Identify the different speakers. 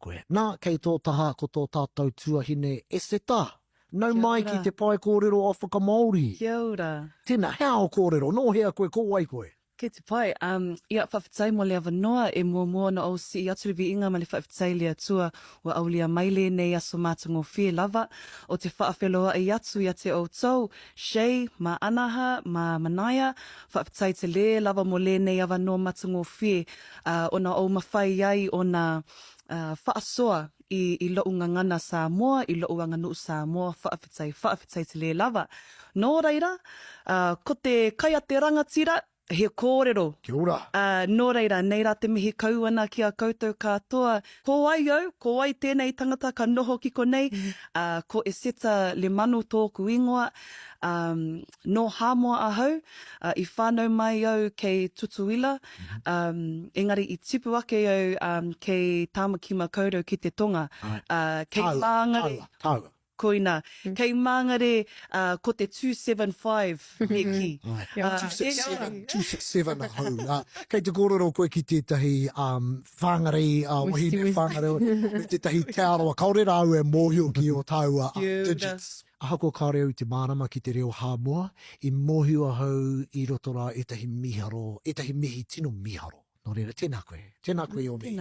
Speaker 1: koe. Nā, kei tō taha ko tō tātou tuahine Eseta. Nau mai ki te pai kōrero o whakamāori.
Speaker 2: Kia ora.
Speaker 1: Tēnā, hea o kōrero, no hea koe, ko wai koe.
Speaker 2: Ke te pai, ia whawhitai mo le awanoa e mua na o si i aturiwi inga ma le whawhitai le atua wa aulia maile nei aso mātango whie lava o te whaawheloa i atu i te o tau, Shea, ma Anaha, ma Manaia, whawhitai te le lava mo le nei awanoa mātango whie, ona o mawhai ai ona whaasoa i lo'u ngangana Samoa, i lo'u anganu Samoa, whaawhitai te le lava. Nō reira, ko te kai a te rangatira, he kōrero.
Speaker 1: Kia ora.
Speaker 2: Nō reira, nei rā te mihi kauana ki a koutou katoa. Ko ai tēnei tangata ka noho ki konei. Ko Eseta Lemanu tōku ingoa. No Hāmoa ahau. I whānau mai au kei Tutuila. Engari i tipu ake au kei Tāmakima Kaurau ki te tonga. Kei Māngare.
Speaker 1: Taua.
Speaker 2: Koina. Kei Māngare ko te 275 me ki.
Speaker 1: 267 hau. Kei te kōrero koe ki tētahi whāngarei, wahine whāngarei, tētahi te aroa. Kaore rau e mōhio ki o taua digits. Ahako kāreo i te mārama ki te reo Hāmoa, i mōhio hau i roto rā etahi miharo, etahi mihi tino miharo. Nō reira, tēnā koe o me.